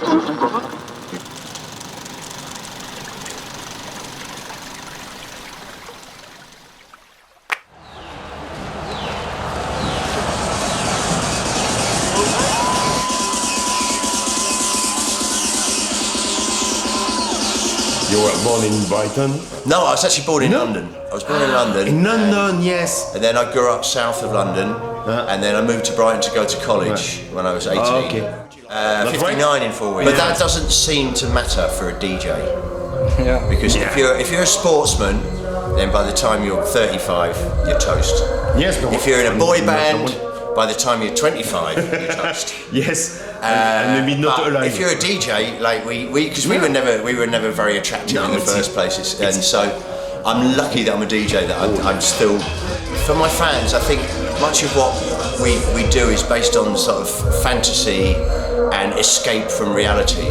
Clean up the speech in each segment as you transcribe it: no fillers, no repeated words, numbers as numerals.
You were born in Brighton? No, I was actually born in London. I was born in London. In London, yes. And then I grew up south of London, and then I moved to Brighton to go to college when I was 18. Oh, okay. 59 right? in 4 weeks. But that doesn't seem to matter for a DJ. Yeah. Because if you're a sportsman, then by the time you're 35, you're toast. Yes. No, if you're in a boy band, by the time you're 25, you're toast. Yes. And maybe not alive. If you're a DJ, like we were never very attractive in the first place, and so I'm lucky that I'm a DJ. That I'm still, for my fans, I think much of what we do is based on sort of fantasy and escape from reality.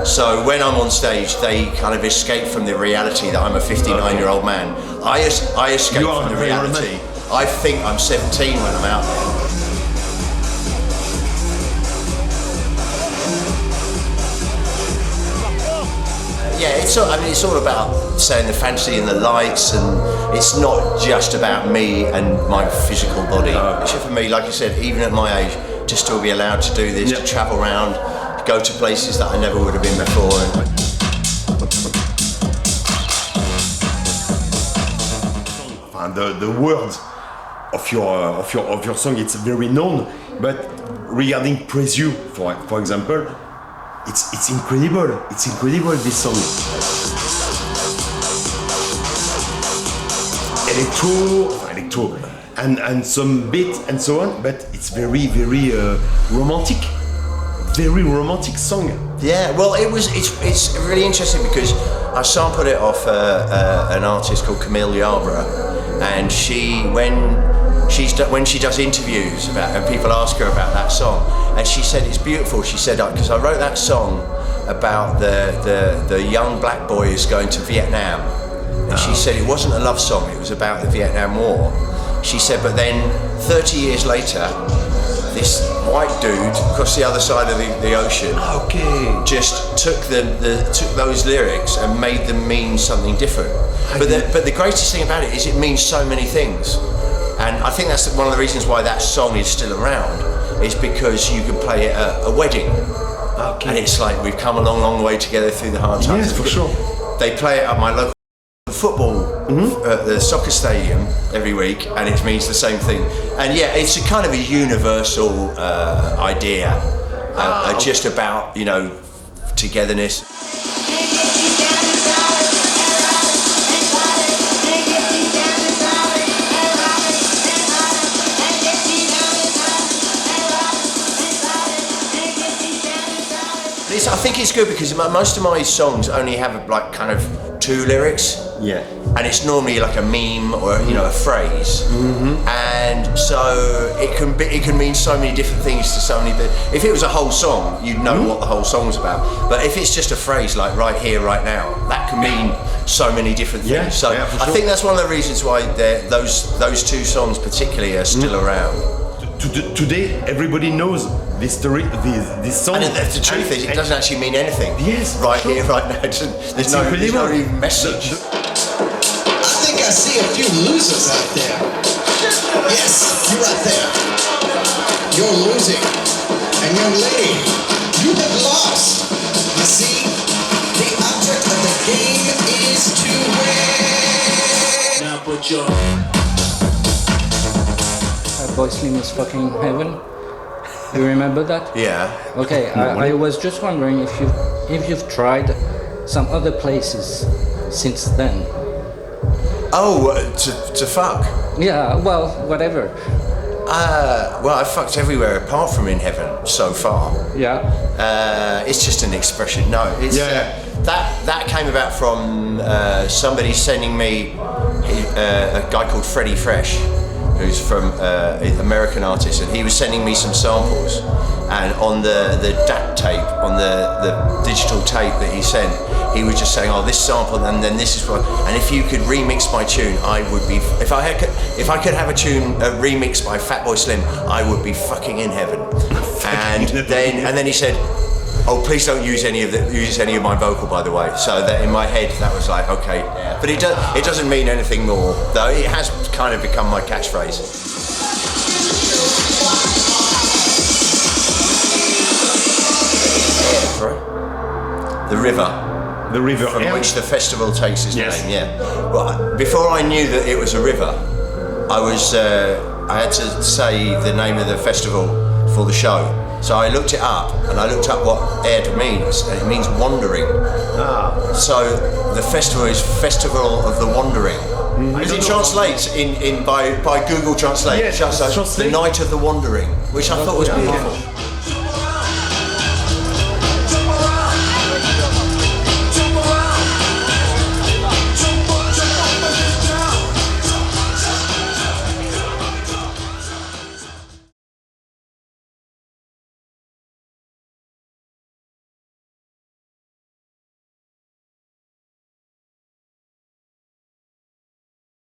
So when I'm on stage, they kind of escape from the reality that I'm a 59-year-old man. I escape from the reality. I think I'm 17 when I'm out there. Yeah, it's all about saying the fantasy and the lights, and it's not just about me and my physical body. Actually, for me, like I said, even at my age, to still be allowed to do this, to travel around, go to places that I never would have been before. And the words of your song, it's very known. But regarding Praise You, for example. It's incredible. It's incredible, this song. Electro, and some beat and so on. But it's very, very romantic. Very romantic song. Yeah. Well, it's really interesting because I sampled it off an artist called Camille Yarborough, and when she does interviews and people ask her about that song, and she said it's beautiful. She said, because I wrote that song about the young black boys going to Vietnam, and she said it wasn't a love song, it was about the Vietnam War. She said, but then 30 years later, this white dude across the other side of the ocean just took those lyrics and made them mean something different. But the greatest thing about it is it means so many things. And I think that's one of the reasons why that song is still around, is because you can play it at a wedding. And it's like, we've come a long, long way together through the hard times. Yes, for sure. They play it at my local football, the soccer stadium every week, and it means the same thing. And yeah, it's a kind of a universal idea, just about, togetherness. I think it's good because most of my songs only have like kind of 2 lyrics. Yeah. And it's normally like a meme or a phrase. And so it can mean so many different things to so many. If it was a whole song, you'd know what the whole song's about. But if it's just a phrase like right here, right now, that can mean so many different things. Yeah, so for sure. I think that's one of the reasons why those 2 songs particularly are still around. Today, everybody knows this story, this song. And the truth is, it doesn't actually mean anything. Yes, right sure. here, right now. There's no even message. I think I see a few losers out there. Yes, you right there. You're losing. And young lady, you have lost. You see, the object of the game is to win. Now put your... Fatboy Slim is fucking heaven. You remember that? Yeah. Okay, I was just wondering if you've tried some other places since then. Oh, to fuck? Yeah, well, whatever. Well, I fucked everywhere apart from in heaven so far. Yeah. It's just an expression. No, it's that came about from somebody sending me a guy called Freddie Fresh, who's from an American artist, and he was sending me some samples, and on the DAT tape, on the digital tape that he sent, he was just saying, oh, this sample, and then this is what, and if you could remix my tune, I would be, if I could have a tune remixed by Fatboy Slim, I would be fucking in heaven. And then he said, Oh, please don't use any of my vocal, by the way. So that in my head, that was like, okay, yeah. But it doesn't mean anything more, though. It has kind of become my catchphrase. Erdre, the river from which the festival takes its name. Yeah. Well, before I knew that it was a river, I had to say the name of the festival for the show. So I looked it up, and I looked up what Erdre means, and it means wandering. So the festival is Festival of the Wandering. It translates by Google Translate. Yes, the Night of the Wandering, which I thought was beautiful.